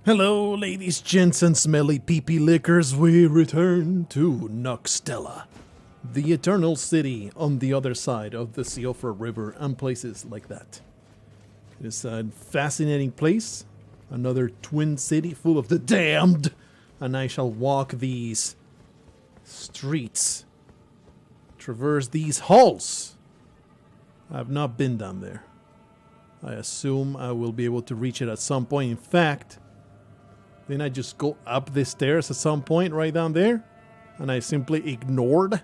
Hello, ladies, gents, and smelly pee-pee lickers. We return to Noxtella, the eternal city on the other side of the Siofra River and places like that. It's a fascinating place, another twin city full of the damned, and I shall walk these streets, traverse these halls. I have not been down there. I assume I will be able to reach it at some point. In fact, then I just go up the stairs at some point right down there, and I simply ignored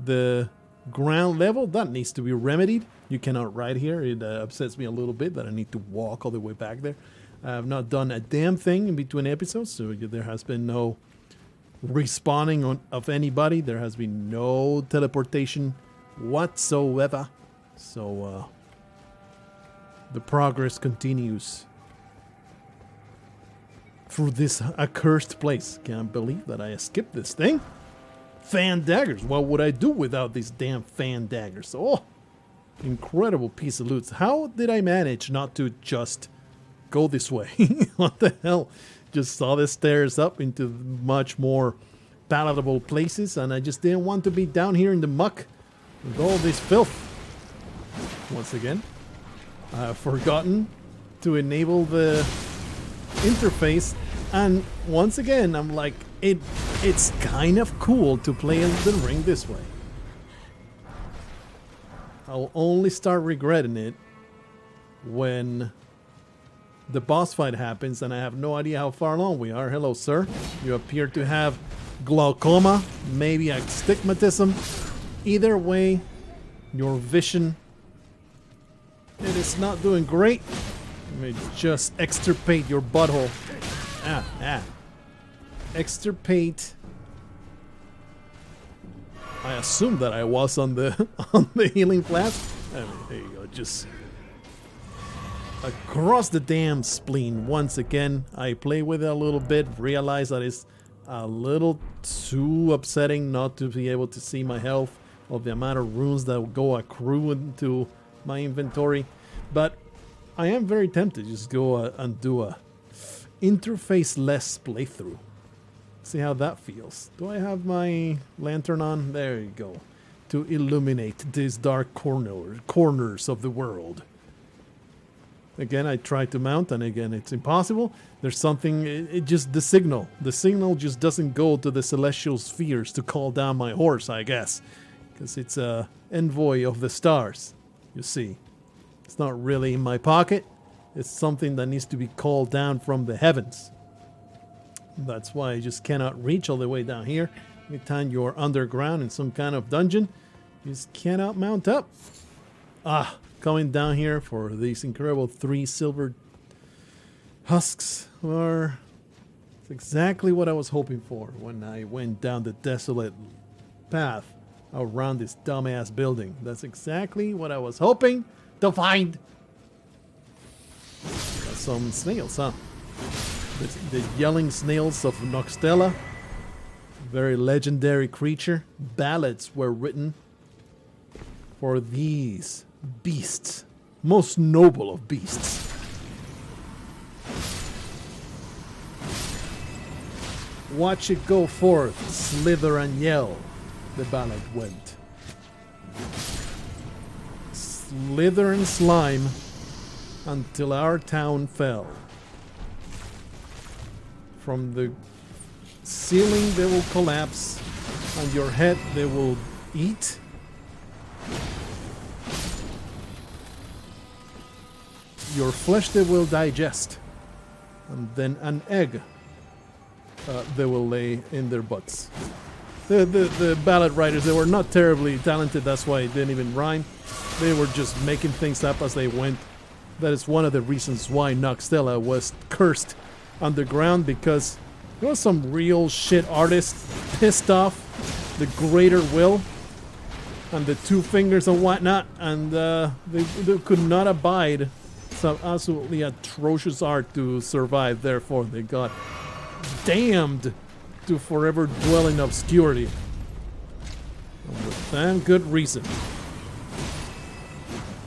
the ground level. That needs to be remedied. You cannot ride here. It upsets me a little bit that I need to walk all the way back there. I have not done a damn thing in between episodes, so there has been no respawning of anybody. There has been no teleportation whatsoever. So the progress continues through this accursed place. Can't believe that I skipped this thing. Fan daggers. What would I do without these damn fan daggers? Oh, incredible piece of loot. How did I manage not to just go this way? What the hell? Just saw the stairs up into much more palatable places, and I just didn't want to be down here in the muck with all this filth. Once again, I have forgotten to enable the interface, and once again I'm like, it's kind of cool to play Elden Ring this way. I'll only start regretting it when the boss fight happens and I have no idea how far along we are. Hello, sir. You appear to have glaucoma, maybe astigmatism. Either way, your vision, it is not doing great. Let me just extirpate your butthole. Extirpate. I assume that I was on the on the healing flask. There you go. Just across the damn spleen. Once again, I play with it a little bit. Realize that it's a little too upsetting not to be able to see my health, of the amount of runes that will go accrue into my inventory. But I am very tempted to just go and do a interface-less playthrough. See how that feels. Do I have my lantern on? There you go. To illuminate these dark corners of the world. Again, I try to mount, and again, it's impossible. There's something, it just, the signal just doesn't go to the celestial spheres to call down my horse, I guess. Because it's a envoy of the stars, you see. It's not really in my pocket. It's something that needs to be called down from the heavens. That's why I just cannot reach all the way down here. Anytime you're underground in some kind of dungeon, you just cannot mount up. Coming down here for these incredible 3 silver husks are exactly what I was hoping for when I went down the desolate path around this dumbass building. That's exactly what I was hoping to find. Got some snails, huh? The yelling snails of Noxtella. Very legendary creature. Ballads were written for these beasts. Most noble of beasts. Watch it go forth, slither and yell, the ballad went. Slither and slime until our town fell. From the ceiling they will collapse, on your head they will eat. Your flesh they will digest, and then an egg they will lay in their butts. The ballad writers, they were not terribly talented, that's why it didn't even rhyme. They were just making things up as they went. That is one of the reasons why Noxtella was cursed underground, because there was some real shit artists pissed off the greater will and the 2 fingers and whatnot, and they could not abide some absolutely atrocious art to survive. Therefore, they got damned to forever dwell in obscurity. And with damn good reason.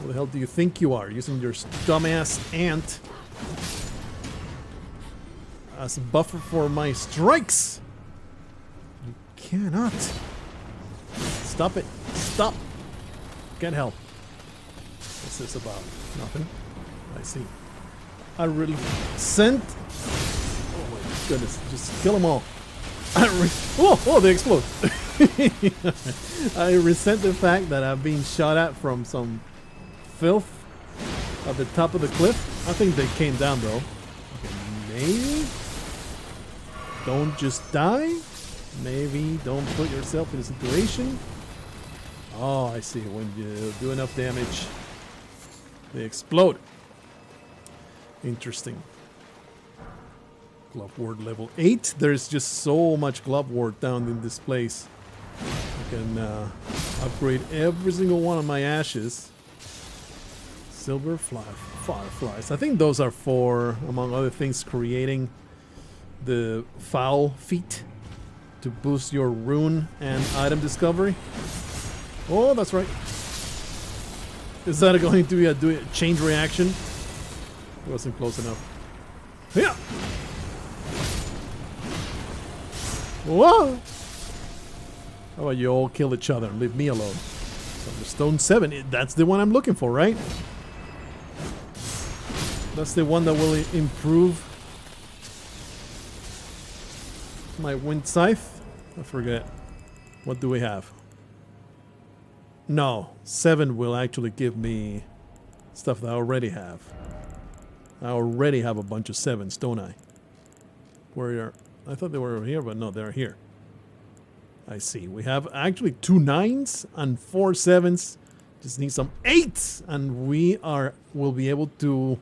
Who the hell do you think you are? Using your dumbass ant as a buffer for my strikes. You cannot. Stop it. Stop. Get help. What's this about? Nothing. I see. I really sent. Oh my goodness! Just kill them all. Oh, they explode. I resent the fact that I've been shot at from some filth at the top of the cliff. I think they came down though. Okay, maybe don't just die. Maybe don't put yourself in a situation. Oh, I see. When you do enough damage, they explode. Interesting. Glove ward level 8. There's just so much glove ward down in this place. I can upgrade every single one of my ashes. Silver fireflies. I think those are for, among other things, creating the foul feat to boost your rune and item discovery. Oh, that's right. Is that going to be a chain reaction? It wasn't close enough. Yeah. Whoa! How about you all kill each other and leave me alone? Stone 7. That's the one I'm looking for, right? That's the one that will improve my wind scythe. I forget. What do we have? No, 7 will actually give me stuff that I already have. I already have a bunch of 7s, don't I? Where are... I thought they were over here, but no, they're here. I see. We have actually 2 9s and 4 7s. Just need some 8s, and we'll be able to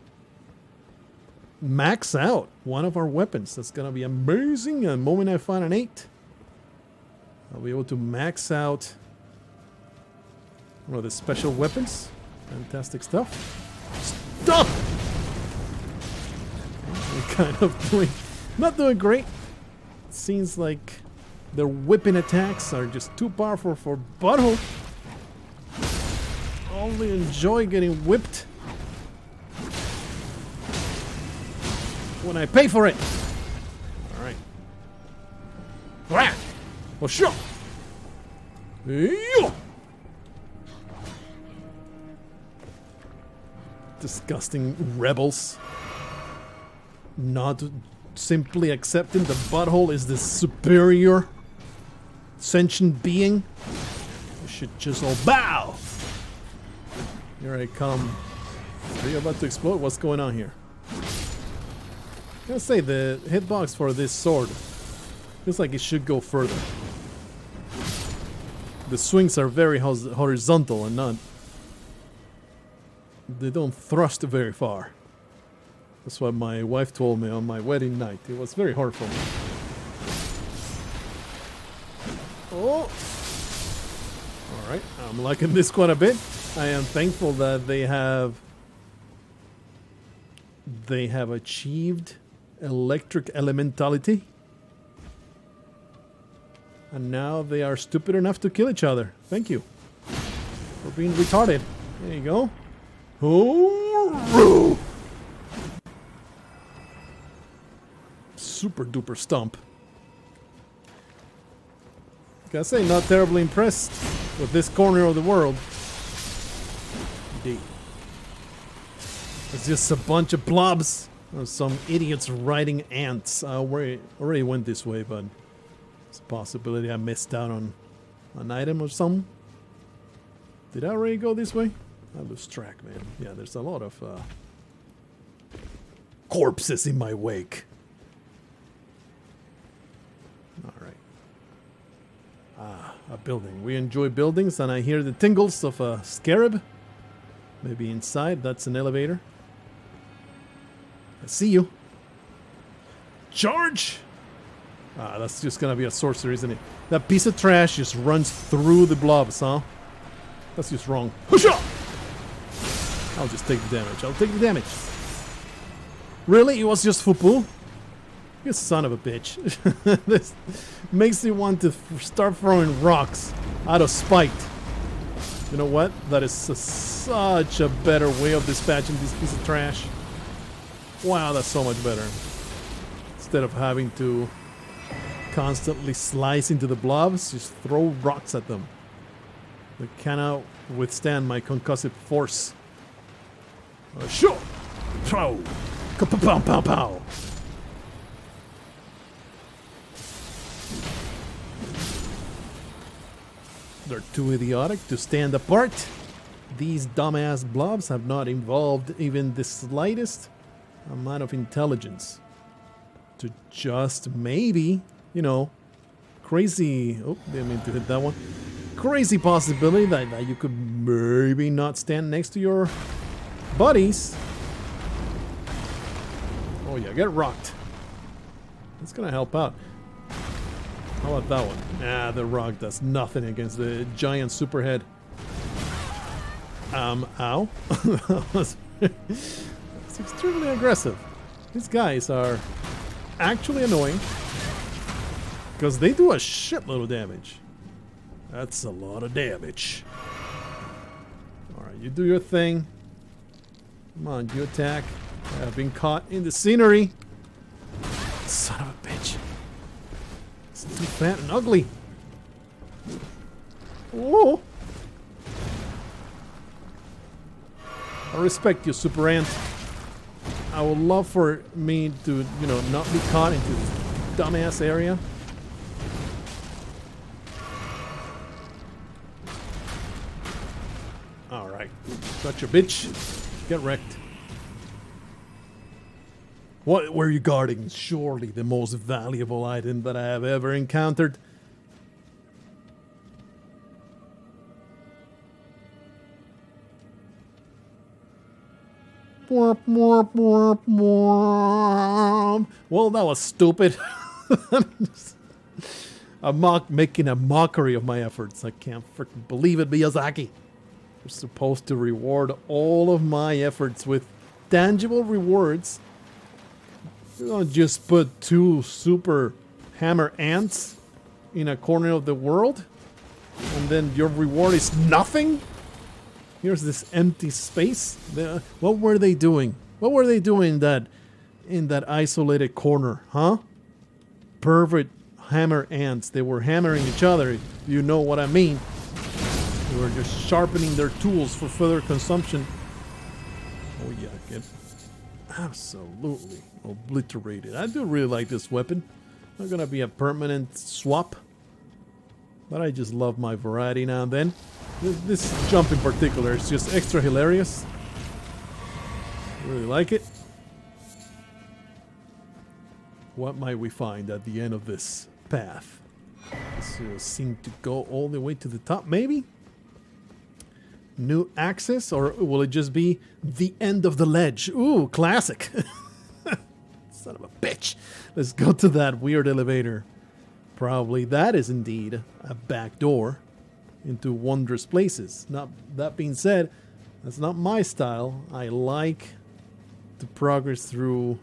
max out one of our weapons. That's gonna be amazing. The moment I find an 8, I'll be able to max out one of the special weapons. Fantastic stuff. Stop! We're kind of not doing great. Seems like their whipping attacks are just too powerful for Butthole. Only enjoy getting whipped when I pay for it. Alright. Oh, sure. Disgusting rebels. Not simply accepting the Butthole is the superior sentient being. You should just all bow. Here I come. Are you about to explode? What's going on here? I gotta say, the hitbox for this sword feels like it should go further. The swings are very horizontal and not... They don't thrust very far. That's what my wife told me on my wedding night. It was very hurtful. Oh! Alright, I'm liking this quite a bit. I am thankful that they have achieved electric elementality. And now they are stupid enough to kill each other. Thank you for being retarded. There you go. Oh! Super duper stomp. Gotta say, not terribly impressed with this corner of the world. Indeed. It's just a bunch of blobs. Or some idiots riding ants. I already went this way, but it's a possibility I missed out on an item or something. Did I already go this way? I lose track, man. Yeah, there's a lot of corpses in my wake. Alright. Ah, a building. We enjoy buildings, and I hear the tingles of a scarab. Maybe inside, that's an elevator. I see you. Charge! Ah, that's just gonna be a sorcerer, isn't it? That piece of trash just runs through the blobs, huh? That's just wrong. Husha! I'll just take the damage. I'll take the damage. Really? It was just Fupu? You son of a bitch. This makes me want to start throwing rocks out of spite. You know what? That is such a better way of dispatching this piece of trash. Wow, that's so much better. Instead of having to constantly slice into the blobs, just throw rocks at them. They cannot withstand my concussive force. Sure! Pow! Pow pow pow! They're too idiotic to stand apart. These dumbass blobs have not involved even the slightest amount of intelligence to just maybe, you know, crazy... Oh, didn't mean to hit that one. Crazy possibility that you could maybe not stand next to your buddies. Oh yeah, get rocked. That's gonna help out. How about that one? Ah, the rock does nothing against the giant superhead. Ow. That's extremely aggressive. These guys are actually annoying because they do a shitload of damage. That's a lot of damage. Alright, you do your thing. Come on, you attack. I've been caught in the scenery. Son of a bitch. It's too fat and ugly. Oh! I respect you, Super Ant. I would love for me to, you know, not be caught into this dumbass area. Alright. Got your bitch. Get wrecked. What were you guarding? Surely the most valuable item that I have ever encountered. Well, that was stupid. Making a mockery of my efforts. I can't freaking believe it, Miyazaki. You're supposed to reward all of my efforts with tangible rewards. You don't just put 2 super hammer ants in a corner of the world and then your reward is nothing? Here's this empty space. What were they doing? What were they doing in that isolated corner, huh? Perfect hammer ants. They were hammering each other. You know what I mean. They were just sharpening their tools for further consumption. Oh yeah, get absolutely obliterated. I do really like this weapon. Not gonna be a permanent swap, but I just love my variety now and then. This jump in particular is just extra hilarious. Really like it. What might we find at the end of this path? This will seem to go all the way to the top, maybe? New access, or will it just be the end of the ledge? Ooh, classic. Son of a bitch. Let's go to that weird elevator. Probably that is indeed a back door into wondrous places. Not that being said, that's not my style. I like to progress through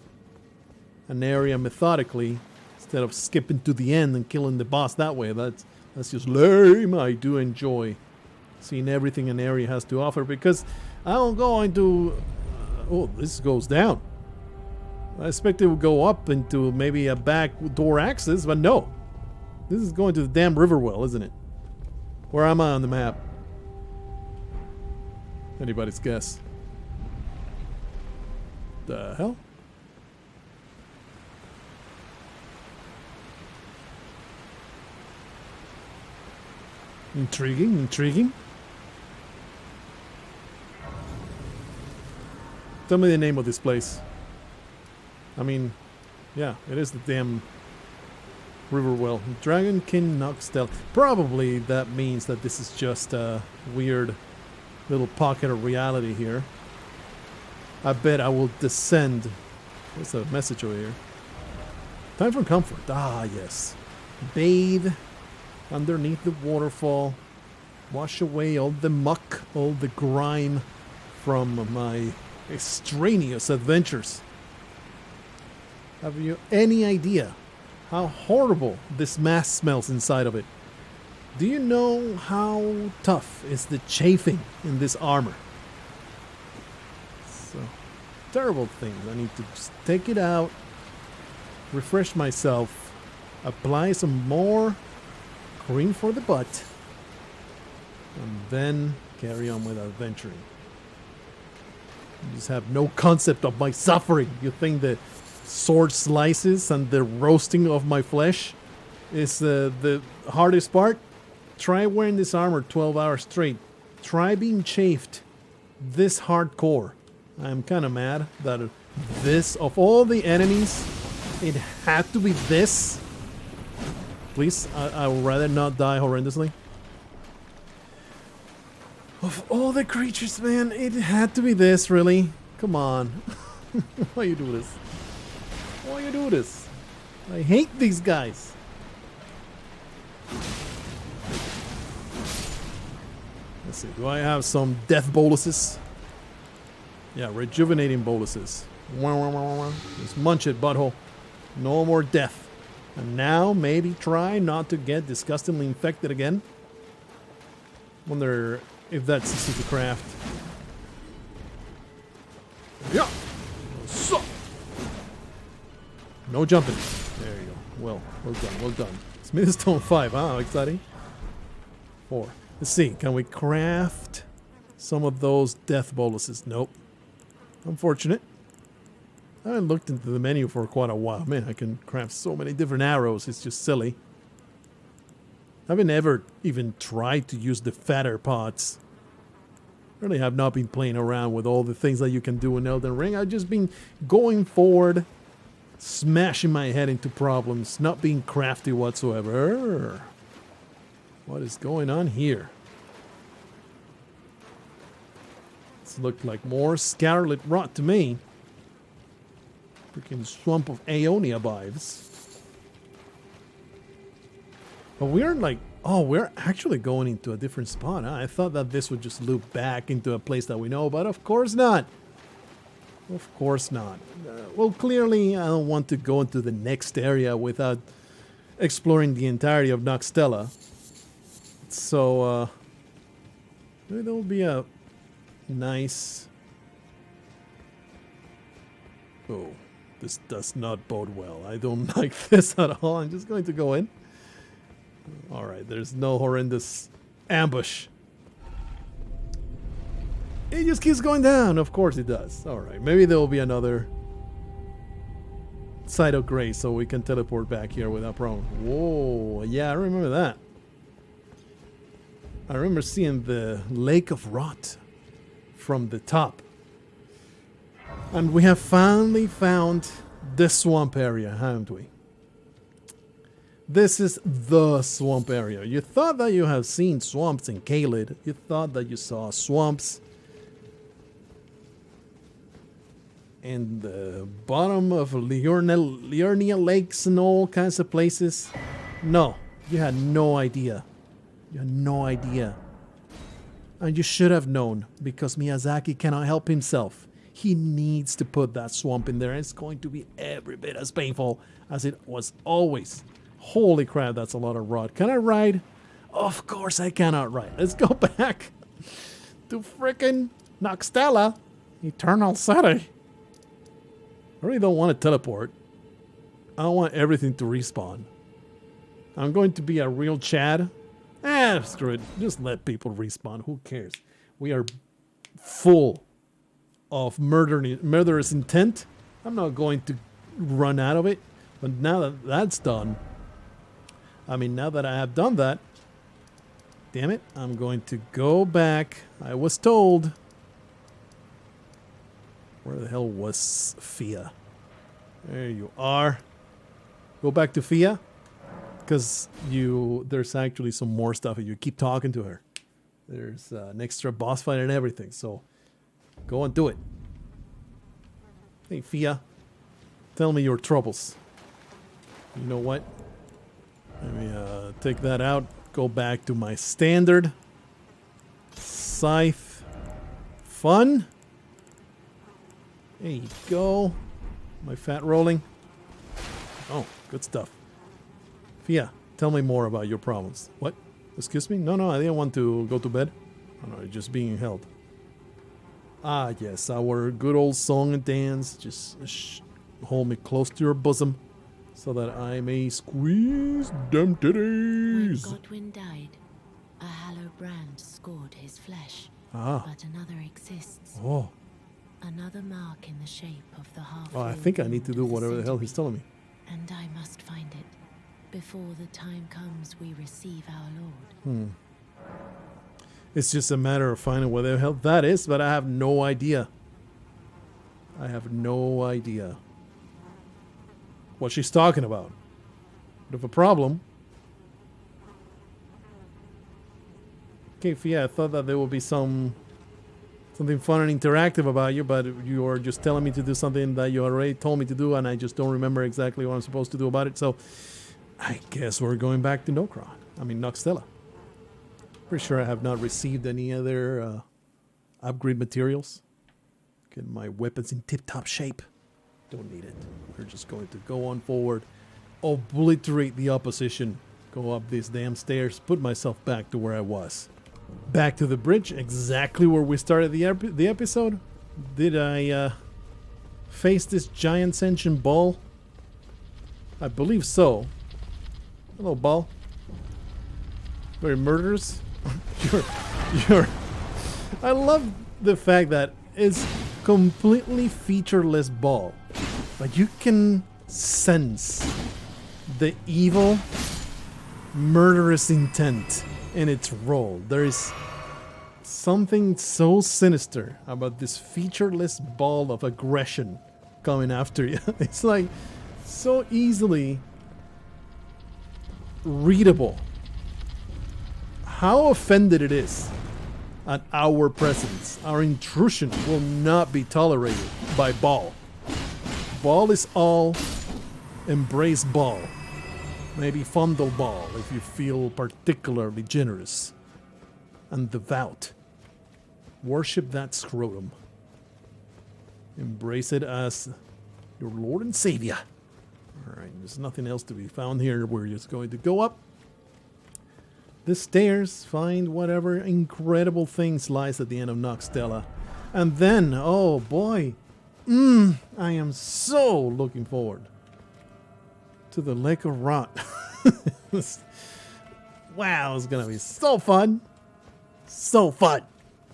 an area methodically instead of skipping to the end and killing the boss that way. That's just lame. I do enjoy seeing everything an area has to offer because I don't go into... oh, this goes down. I expect it would go up into maybe a back door access, but no. This is going to the damn river well, isn't it? Where am I on the map? Anybody's guess. The hell? Intriguing, intriguing. Tell me the name of this place. I mean, yeah, it is the damn Riverwell. Dragon King Noxtel. Probably that means that this is just a weird little pocket of reality here. I bet I will descend. What's the message over here? Time for comfort. Ah, yes. Bathe underneath the waterfall. Wash away all the muck, all the grime from my extraneous adventures. Have you any idea how horrible this mass smells inside of it? Do you know how tough is the chafing in this armor? So, terrible things. I need to just take it out refresh myself, apply some more cream for the butt, and then carry on with adventuring. You just have no concept of my suffering. You think the sword slices and the roasting of my flesh is the hardest part? Try wearing this armor 12 hours straight. Try being chafed this hardcore. I'm kind of mad that this, of all the enemies, it had to be this. Please, I would rather not die horrendously. Of all the creatures, man, it had to be this, really? Come on. Why you do this? Why you do this? I hate these guys. Let's see, do I have some death boluses? Yeah, rejuvenating boluses. Just munch it, butthole. No more death. And now, maybe try not to get disgustingly infected again. Wonder if that's easy to craft. Yeah. So. No jumping. There you go. Well done, well done. Smithstone 5, huh? How exciting. 4. Let's see, can we craft some of those death boluses? Nope. Unfortunate. I haven't looked into the menu for quite a while. Man, I can craft so many different arrows. It's just silly. I haven't ever even tried to use the fatter pots. Really have not been playing around with all the things that you can do in Elden Ring. I've just been going forward, smashing my head into problems, not being crafty whatsoever. What is going on here? This looked like more scarlet rot to me. Freaking swamp of Aeonia vibes. But we aren't like... Oh, we're actually going into a different spot, huh? I thought that this would just loop back into a place that we know, but of course not. Of course not. Well, clearly I don't want to go into the next area without exploring the entirety of Noxtella. So, maybe there will be a nice... Oh, this does not bode well. I don't like this at all. I'm just going to go in. Alright, there's no horrendous ambush. It just keeps going down. Of course it does. Alright, maybe there will be another site of grace so we can teleport back here without problem. Whoa, yeah, I remember that. I remember seeing the Lake of Rot from the top. And we have finally found the swamp area, haven't we? This is the swamp area. You thought that you have seen swamps in Caelid. You thought that you saw swamps in the bottom of Liurnia lakes and all kinds of places. No, you had no idea. You had no idea. And you should have known, because Miyazaki cannot help himself. He needs to put that swamp in there. And it's going to be every bit as painful as it was always. Holy crap, that's a lot of rot. Can I ride? Of course I cannot ride. Let's go back to frickin' Noxtella, Eternal City. I really don't want to teleport. I don't want everything to respawn. I'm going to be a real Chad. Screw it. Just let people respawn. Who cares? We are full of murderous intent. I'm not going to run out of it. But now that that's done, I mean, now that I have done that, damn it, I'm going to go back. I was told. Where the hell was Fia? There you are. Go back to Fia. Because there's actually some more stuff if you keep talking to her. There's an extra boss fight and everything. So, go and do it. Hey, Fia. Tell me your troubles. You know what? Let me take that out. Go back to my standard. Scythe. Fun. There you go. My fat rolling. Oh, good stuff. Fia, tell me more about your problems. What? Excuse me? No, I didn't want to go to bed. Oh, no, just being held. Ah, yes, our good old song and dance. Just hold me close to your bosom. so that I may squeeze them When titties. Godwin died, a hollow brand scored his flesh. Ah. But another exists. Oh. Another mark in the shape of the half. Well, I think I need to do whatever the hell he's telling me. And I must find it before the time comes we receive our Lord. It's just a matter of finding what the hell that is, but I have no idea. I have no idea what she's talking about. Bit of a problem. Okay, yeah, I thought that there would be something fun and interactive about you, but you're just telling me to do something that you already told me to do, and I just don't remember exactly what I'm supposed to do about it. So I guess we're going back to Noxtella. Pretty sure I have not received any other upgrade materials. Get my weapons in tip-top shape. Don't need it. We're just going to go on forward, obliterate the opposition, go up these damn stairs, put myself back to where I was. Back to the bridge, exactly where we started the episode. Did I face this giant sentient ball? I believe so. Hello, ball. Very murderous. you're. I love the fact that it's completely featureless ball, but you can sense the evil, murderous intent in its role. There is something so sinister about this featureless ball of aggression coming after you. It's like so easily readable how offended it is at our presence. Our intrusion will not be tolerated by Ball. Ball is all embrace Ball. Maybe fondle Ball if you feel particularly generous and devout. Worship that scrotum. Embrace it as your Lord and Savior. Alright, there's nothing else to be found here. We're just going to go up the stairs, find whatever incredible things lies at the end of Noxtella. And then, oh boy, I am so looking forward to the Lake of Rot. Wow, it's gonna be so fun. So fun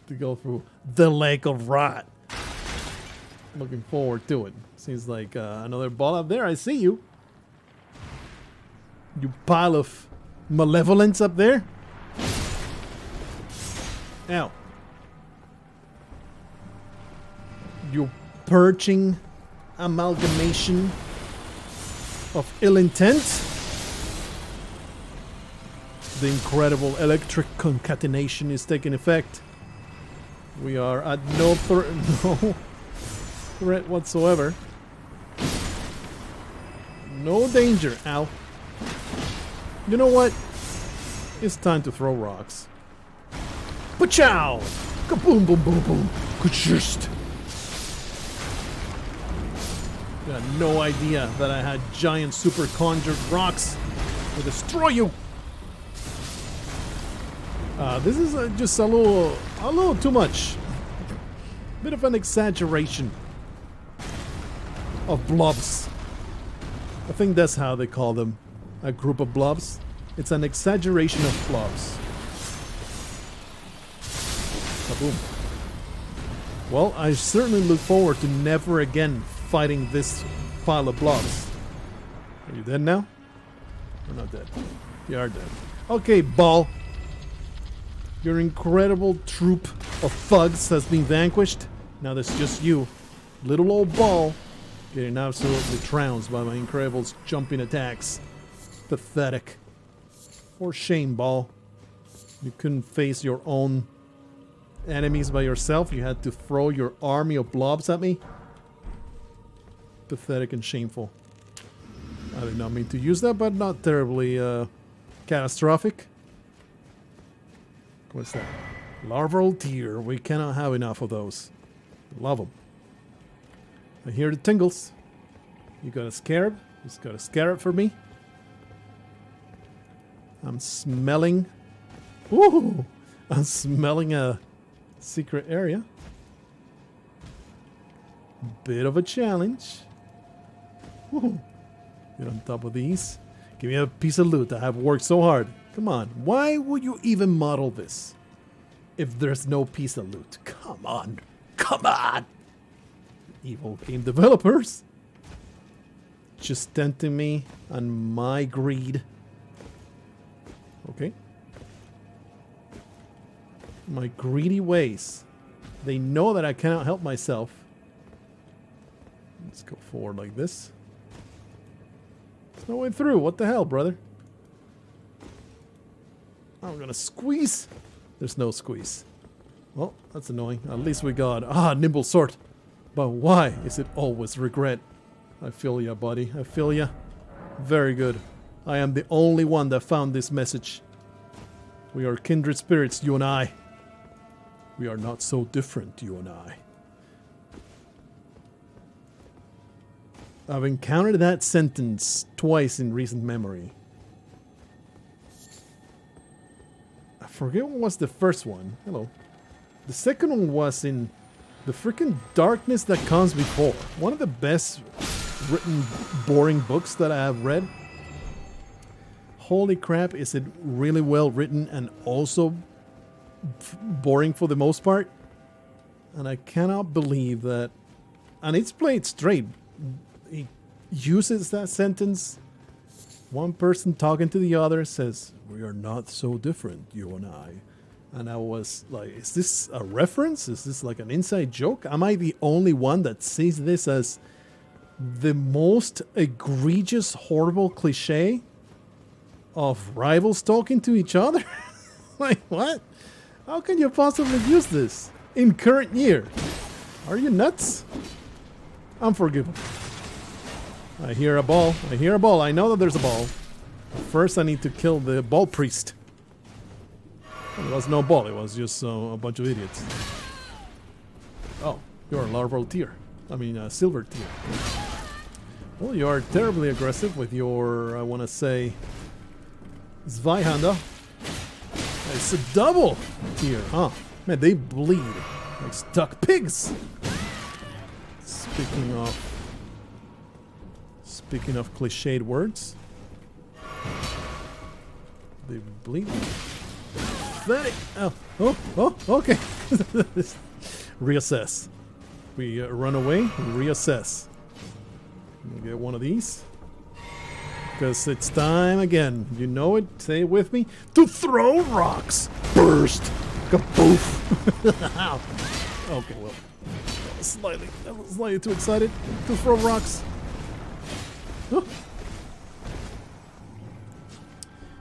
to go through the Lake of Rot. Looking forward to it. Seems like another ball up there. I see you. You pile of malevolence up there. Ow. You purging amalgamation of ill intent. The incredible electric concatenation is taking effect. We are at no threat whatsoever. No danger. Ow. You know what? It's time to throw rocks. Pachow! Kaboom, boom, boom, boom. Kachist. You had no idea that I had giant super conjured rocks to destroy you. This is just a little too much. Bit of an exaggeration of blobs. I think that's how they call them. A group of blobs. It's an exaggeration of blobs. Kaboom. Well, I certainly look forward to never again fighting this pile of blobs. Are you dead now? You're not dead. You are dead. Okay, Ball. Your incredible troop of thugs has been vanquished. Now there's just you. Little old Ball getting absolutely trounced by my incredible jumping attacks. Pathetic. For shame, Ball. You couldn't face your own enemies by yourself. You had to throw your army of blobs at me. Pathetic and shameful. I did not mean to use that, but not terribly catastrophic. What's that? Larval tear. We cannot have enough of those. Love them. I hear the tingles. You got a scarab? Just got a scarab for me. I'm smelling. Ooh! I'm smelling a secret area. Bit of a challenge. Ooh. Get on top of these. Give me a piece of loot. I have worked so hard. Come on. Why would you even model this if there's no piece of loot? Come on. Come on. Evil game developers. Just tempting me on my greed. Okay. My greedy ways. They know that I cannot help myself. Let's go forward like this. There's no way through. What the hell, brother? I'm gonna squeeze. There's no squeeze. Well, that's annoying. At least we got nimble sword. But why is it always regret? I feel ya, buddy. I feel ya. Very good. I am the only one that found this message. We are kindred spirits, you and I. We are not so different, you and I. I've encountered that sentence twice in recent memory. I forget what was the first one. Hello. The second one was in the freaking darkness that comes before. One of the best written, boring books that I have read. Holy crap, is it really well written and also boring for the most part? And I cannot believe that. And it's played straight. He uses that sentence. One person talking to the other says, "We are not so different, you and I." And I was like, is this a reference? Is this like an inside joke? Am I the only one that sees this as the most egregious, horrible cliche of rivals talking to each other? Like, what? How can you possibly use this in current year? Are you nuts? Unforgivable. I hear a ball. I hear a ball. I know that there's a ball. First, I need to kill the ball priest. There was no ball. It was just a bunch of idiots. Oh, you're a larval tier. I mean, a silver tier. Well, you are terribly aggressive with your, I want to say, Zweihanda. It's a double tier, huh? Man, they bleed like stuck pigs. Speaking of cliched words, they bleed. Oh, okay. Reassess. We run away, reassess. Get one of these. Because it's time again. You know it, say it with me. To throw rocks. Burst. Kaboof. Okay, well. That was slightly too excited to throw rocks. Oh.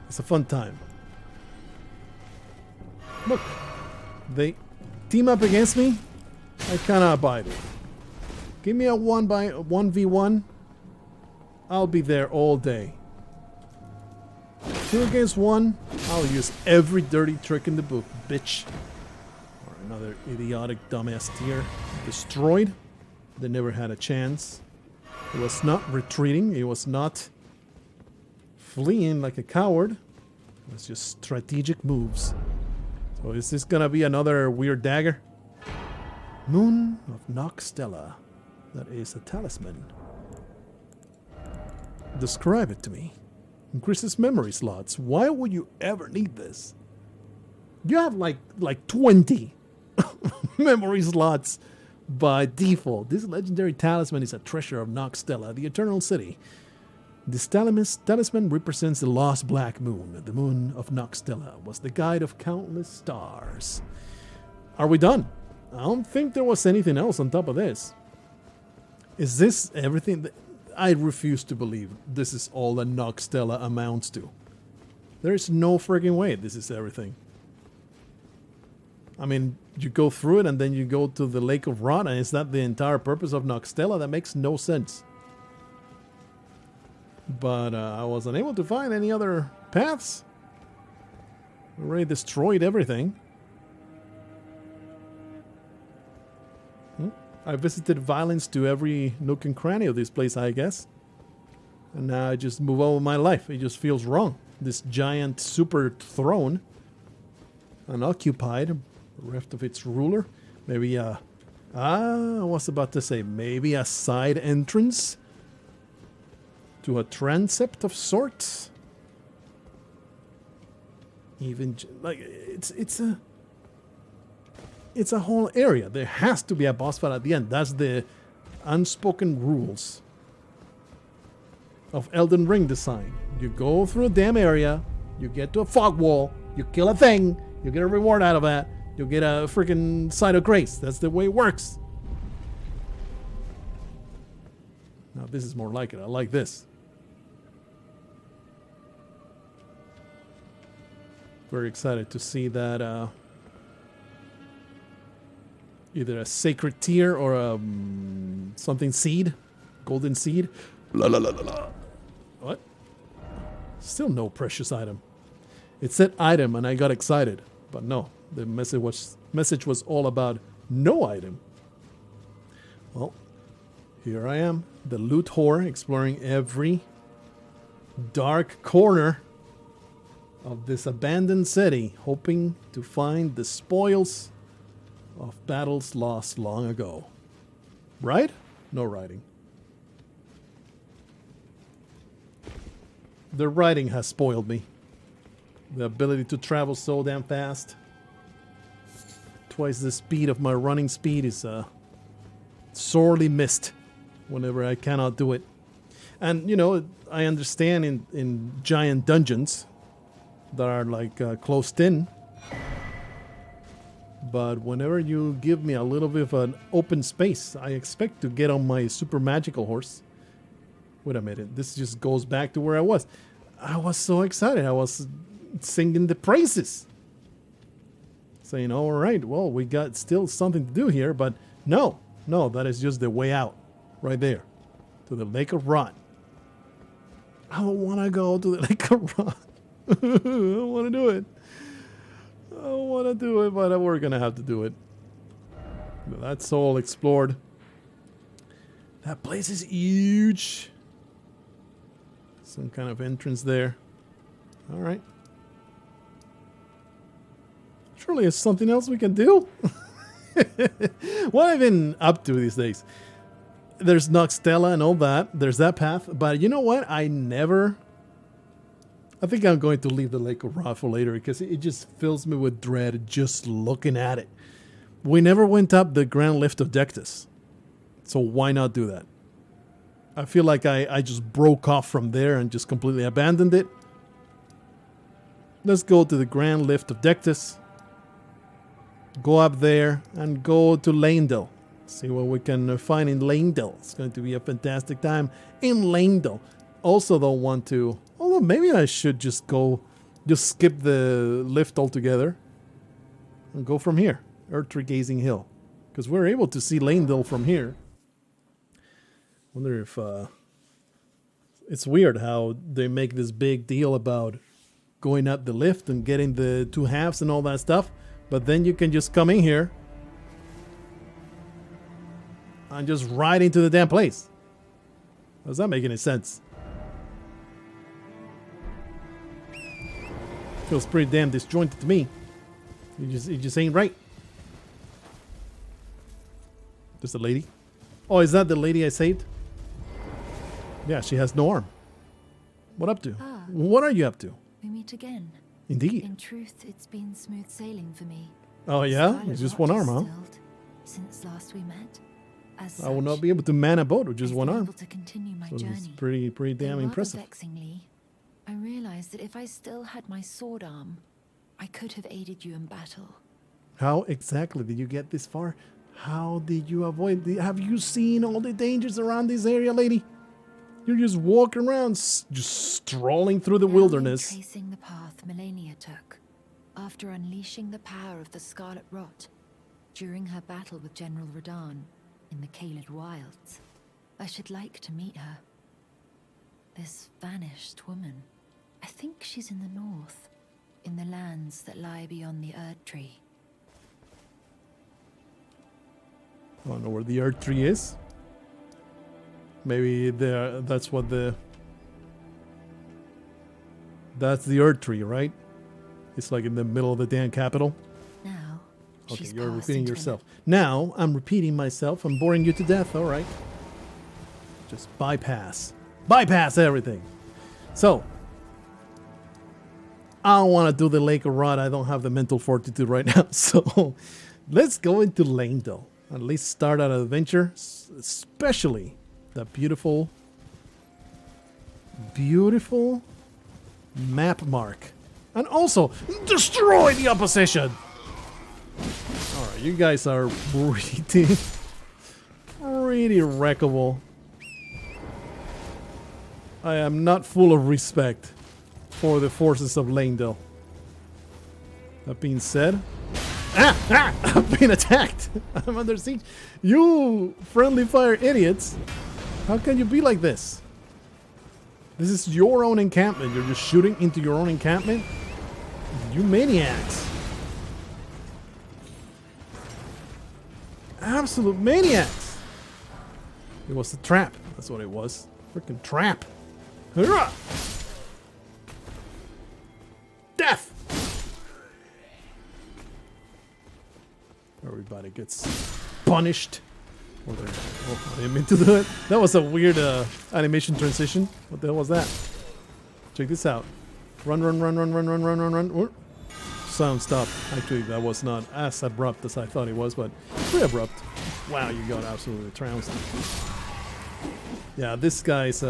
It's a fun time. Look, they team up against me. I cannot abide it. Give me a 1v1. I'll be there all day. 2 against 1. I'll use every dirty trick in the book, bitch. Or another idiotic dumbass tier. Destroyed. They never had a chance. It was not retreating. It was not fleeing like a coward. It was just strategic moves. So is this gonna be another weird dagger? Moon of Noxtella. That is a talisman. Describe it to me. Increases memory slots. Why would you ever need this? You have like 20 memory slots by default. This legendary talisman is a treasure of Noxtella, the Eternal City. This talisman represents the lost black moon. The moon of Noxtella was the guide of countless stars. Are we done? I don't think there was anything else on top of this. Is this everything? I refuse to believe this is all that Noxtella amounts to. There's no frigging way this is everything. I mean, you go through it and then you go to the Lake of Rot, and is that the entire purpose of Noxtella? That makes no sense. But I was unable to find any other paths. We already destroyed everything. I visited violence to every nook and cranny of this place, I guess. And now I just move on with my life. It just feels wrong. This giant super throne, unoccupied, bereft of its ruler. Maybe I was about to say, maybe a side entrance to a transept of sorts. Even like it's a whole area. There has to be a boss fight at the end. That's the unspoken rules of Elden Ring design. You go through a damn area, you get to a fog wall, you kill a thing, you get a reward out of that, you get a freaking side of grace. That's the way it works. Now this is more like it. I like this. Very excited to see that either a sacred tear or a something seed, golden seed. La la la la la. What? Still no precious item. It said item and I got excited, but no. The message was all about no item. Well, here I am, the loot whore, exploring every dark corner of this abandoned city, hoping to find the spoils of battles lost long ago. Right? No writing. The writing has spoiled me. The ability to travel so damn fast. Twice the speed of my running speed is sorely missed whenever I cannot do it. And, you know, I understand in giant dungeons that are like closed in. But whenever you give me a little bit of an open space, I expect to get on my super magical horse. Wait a minute, this just goes back to where I was. I was so excited. I was singing the praises. Saying, all right, well, we got still something to do here, but no, that is just the way out. Right there. To the Lake of Rot. I don't want to go to the Lake of Rot. I don't want to do it. I don't want to do it, but we're going to have to do it. That's all explored. That place is huge. Some kind of entrance there. All right. Surely there's something else we can do. What I've been up to these days. There's Noxtella and all that. There's that path. But you know what? I think I'm going to leave the Lake of Rot for later because it just fills me with dread just looking at it. We never went up the Grand Lift of Dectus. So why not do that? I feel like I just broke off from there and just completely abandoned it. Let's go to the Grand Lift of Dectus. Go up there and go to Lanedale. See what we can find in Lanedale. It's going to be a fantastic time in Lanedale. Also don't want to... Although maybe I should just skip the lift altogether. And go from here. Earthtree Gazing Hill. Because we're able to see Lanedale from here. Wonder if... it's weird how they make this big deal about going up the lift and getting the two halves and all that stuff. But then you can just come in here and just ride into the damn place. Does that make any sense? Feels pretty damn disjointed to me. It just ain't right. There's a lady. Oh, is that the lady I saved? Yeah, she has no arm. What up to? What are you up to? We meet again. Indeed. In truth, it's been smooth sailing for me. Oh yeah? It's just one arm, huh? Since last we met. As I will not be able to man a boat with just one arm. Able to continue my So journey. it's pretty damn impressive. Vexingly, I realized that if I still had my sword arm, I could have aided you in battle. How exactly did you get this far? How did you avoid have you seen all the dangers around this area, lady? You're just walking around, just strolling through the wilderness. Tracing the path Melania took, after unleashing the power of the Scarlet Rot, during her battle with General Radahn in the Caelid Wilds. I should like to meet her. This vanished woman. I think she's in the north, in the lands that lie beyond the Erdtree. I don't know where the Erdtree is. Maybe that's what that's the Erdtree, right? It's like in the middle of the damn capital. Now, okay, she's you're passed repeating into yourself. Now, I'm repeating myself. I'm boring you to death. All right. Just bypass. bypass everything. So, I don't want to do the Lake of Rot. I don't have the mental fortitude right now. So, let's go into Leyndell. At least start our adventure. Especially the beautiful, beautiful map mark. And also, destroy the opposition! Alright, you guys are pretty wreckable. I am not full of respect for the forces of Leyndell. That being said... I'm being attacked! I'm under siege. You friendly fire idiots! How can you be like this? This is your own encampment. You're just shooting into your own encampment? You maniacs! Absolute maniacs! It was a trap. That's what it was. Freaking trap. Hurrah! Death! Everybody gets punished. Oh, I didn't mean to do it. That was a weird animation transition. What the hell was that? Check this out. Run, run, run, run, run, run, run, run, run. Oh. Sound stopped. Actually, that was not as abrupt as I thought it was, but pretty abrupt. Wow, you got absolutely trounced. Yeah, this guy's,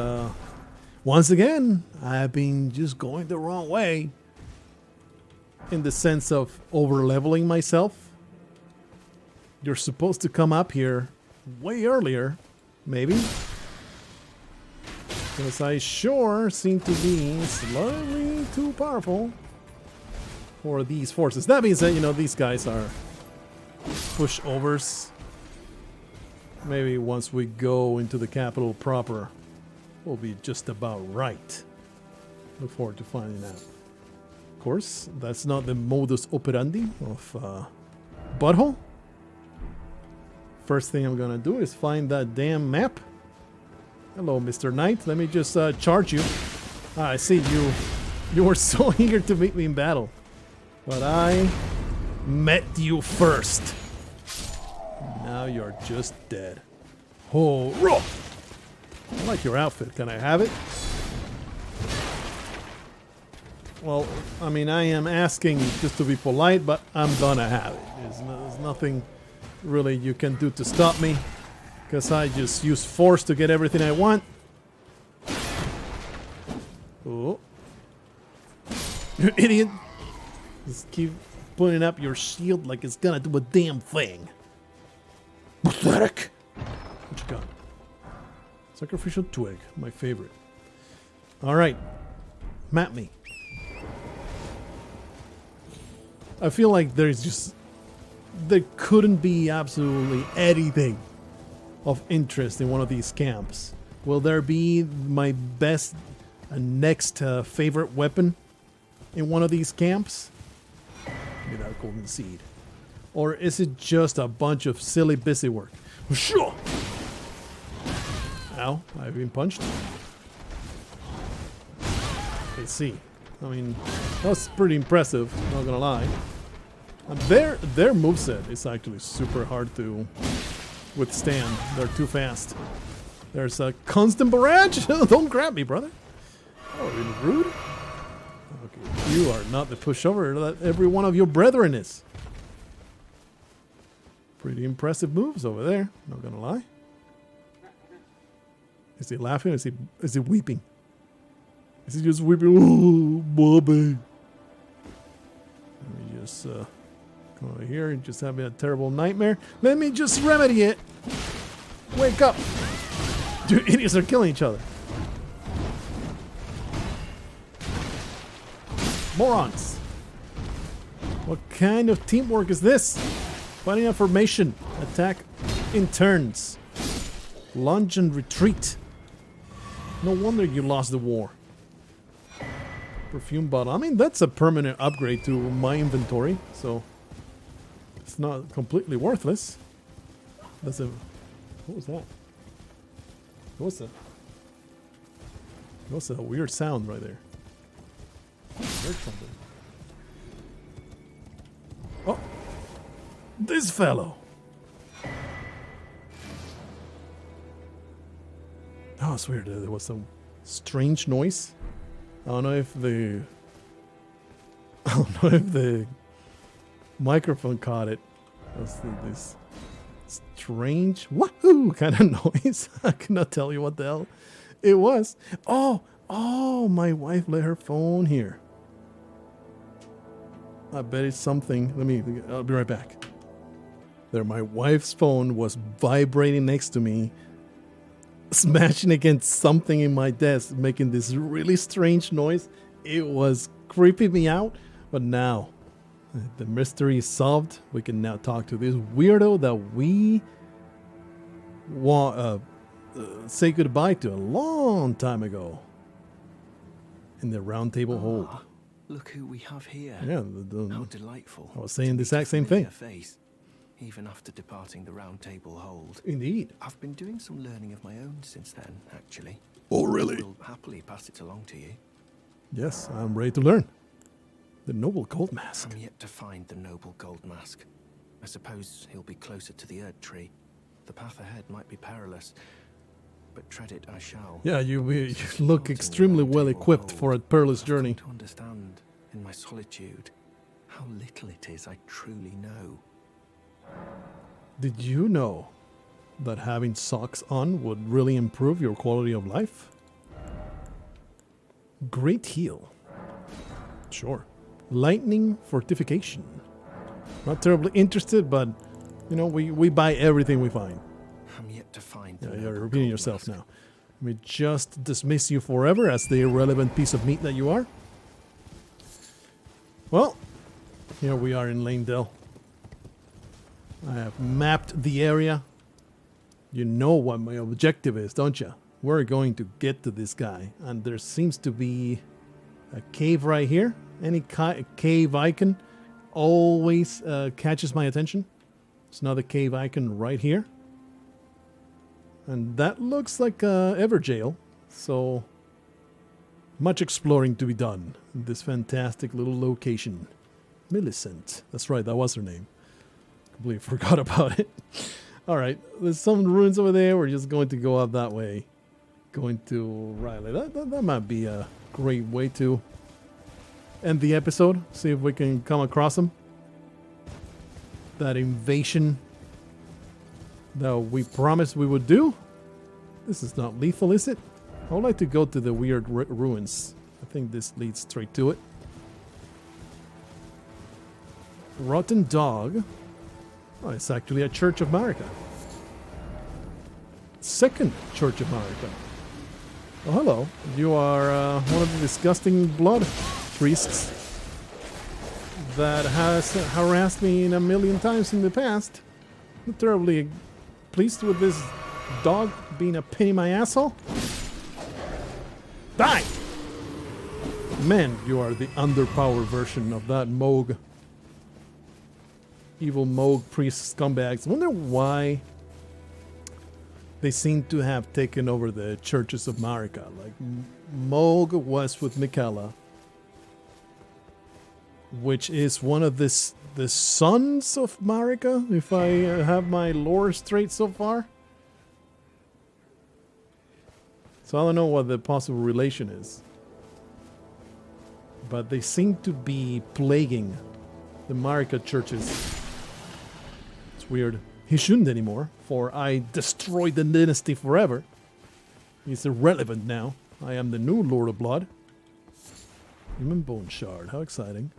once again, I've been just going the wrong way. In the sense of over-leveling myself. You're supposed to come up here way earlier, maybe. Because I sure seem to be slightly too powerful for these forces. That means that, you know, these guys are pushovers. Maybe once we go into the capital proper, we'll be just about right. Look forward to finding out. Of course, that's not the modus operandi of Butthole. First thing I'm gonna do is find that damn map. Hello, Mr. Knight. Let me just charge you. I see you. You were so eager to meet me in battle. But I met you first. Now you're just dead. Oh, I like your outfit. Can I have it? Well, I mean, I am asking just to be polite, but I'm gonna have it. There's nothing really you can do to stop me, because I just use force to get everything I want. Oh. You idiot. Just keep putting up your shield like it's gonna do a damn thing. Pathetic. What you got? Sacrificial twig, my favorite. Alright. Map me. I feel like there couldn't be absolutely anything of interest in one of these camps. Will there be my best next favorite weapon in one of these camps? Maybe that golden seed. Or is it just a bunch of silly busy work? Sure. Ow, I've been punched. Let's see. I mean, that's pretty impressive, not gonna lie. And their moveset is actually super hard to withstand. They're too fast. There's a constant barrage. Don't grab me, brother. Oh, really rude. Okay, you are not the pushover that every one of your brethren is. Pretty impressive moves over there, not gonna lie. Is he laughing? Is he weeping? Is he just weeping? Oh, Bobby. Let me just come over here and just having a terrible nightmare. Let me just remedy it. Wake up. Dude, idiots are killing each other. Morons. What kind of teamwork is this? Finding out formation. Attack in turns. Lunge and retreat. No wonder you lost the war. Perfume bottle. I mean, that's a permanent upgrade to my inventory, so it's not completely worthless. That's a... What was that? What's that? What's that weird sound right there? I heard something. Oh! This fellow! Oh, it's weird. There was some strange noise. I don't know if the microphone caught it. That's this strange wahoo kind of noise. I cannot tell you what the hell it was. Oh, my wife left her phone here. I bet it's something. I'll be right back. There, my wife's phone was vibrating next to me, smashing against something in my desk, making this really strange noise. It was creeping me out, but now the mystery is solved. We can now talk to this weirdo that we want say goodbye to a long time ago in the round table hold. Look who we have here. Yeah, how delightful. I was saying the exact same thing. Face, even after departing the round table hold. Indeed. I've been doing some learning of my own since then, actually. Oh, really? I will happily pass it along to you. Yes, I'm ready to learn. The noble gold mask. I'm yet to find the noble gold mask. I suppose he'll be closer to the Erd tree. The path ahead might be perilous, but tread it I shall. Yeah, you look extremely well equipped for a perilous journey. To understand in my solitude how little it is I truly know. Did you know that having socks on would really improve your quality of life? Great heal. Sure. Lightning fortification. Not terribly interested, but you know, we buy everything we find. I'm yet to find. Yeah, you're repeating yourself now. Let me just dismiss you forever as the irrelevant piece of meat that you are. Well, here we are in Lanedale. I have mapped the area. You know what my objective is, don't you? We're going to get to this guy, and there seems to be a cave right here. Any cave icon always catches my attention. There's another cave icon right here. And that looks like Everjail. So much exploring to be done in this fantastic little location. Millicent. That's right, that was her name. Completely forgot about it. Alright, there's some ruins over there. We're just going to go up that way. Going to Riley. That might be a great way to end the episode. See if we can come across them. That invasion that we promised we would do. This is not lethal, is it? I would like to go to the weird ruins. I think this leads straight to it. Rotten Dog. Oh, it's actually a Church of Marika. Second Church of Marika. Oh, hello. You are one of the disgusting blood priests that has harassed me in a million times in the past. I'm terribly pleased with this dog being a pain in my asshole. Die! Man, you are the underpowered version of that Moog. Evil Moog priest scumbags. I wonder why they seem to have taken over the churches of Marika. Like, Moog was with Michaela, which is one of the sons of Marika, if I have my lore straight so far. So I don't know what the possible relation is. But they seem to be plaguing the Marika churches. It's weird. He shouldn't anymore, for I destroyed the dynasty forever. He's irrelevant now. I am the new Lord of Blood. Human Bone Shard, how exciting.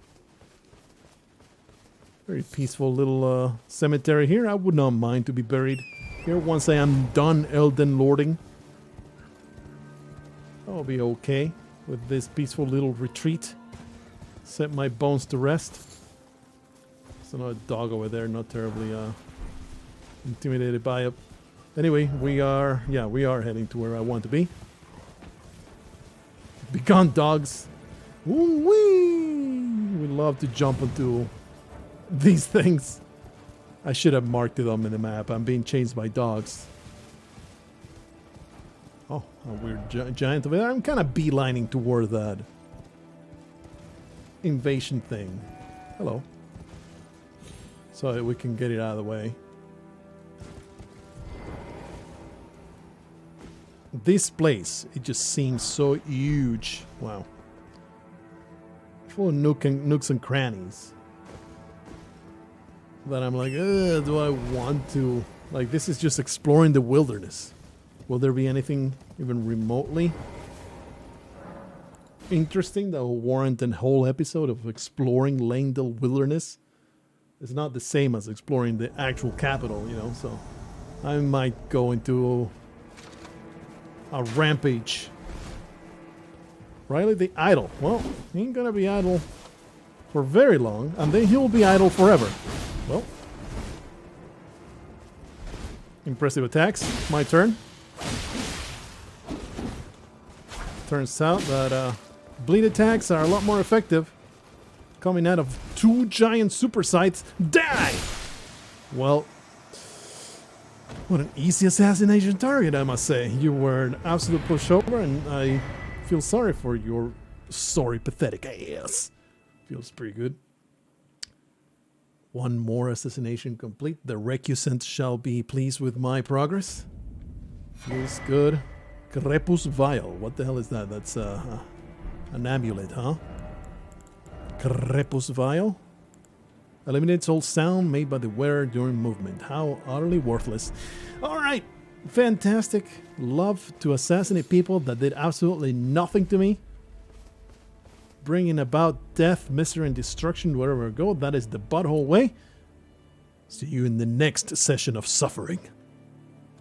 Very peaceful little cemetery here. I would not mind to be buried here once I am done Elden lording. I'll be okay with this peaceful little retreat. Set my bones to rest. There's another dog over there, not terribly intimidated by it. Anyway, we are heading to where I want to be. Be gone, dogs. Woo-wee! We love to jump into these things. I should have marked it on the map. I'm being chased by dogs. Oh, a weird giant over there. I'm kind of beelining toward that invasion thing. Hello. So that we can get it out of the way. this place, it just seems so huge. Wow. Full of nooks and crannies. That I'm like, do I want to? Like, this is just exploring the wilderness. Will there be anything even remotely interesting that will warrant a whole episode of exploring Langdale Wilderness? It's not the same as exploring the actual capital, you know, so I might go into a rampage. Riley the Idle. Well, he ain't gonna be idle for very long, and then he'll be idle forever. Well, impressive attacks. My turn. Turns out that bleed attacks are a lot more effective coming out of 2 giant super sights. Die! Well, what an easy assassination target, I must say. You were an absolute pushover, and I feel sorry for your sorry, pathetic ass. Feels pretty good. 1 more assassination complete. The recusant shall be pleased with my progress. Feels good. Crepus Vial. What the hell is that? That's an amulet, huh? Crepus Vial. Eliminates all sound made by the wearer during movement. How utterly worthless. Alright. Fantastic. Love to assassinate people that did absolutely nothing to me. Bringing about death, misery, and destruction wherever I go. That is the butthole way. See you in the next session of suffering.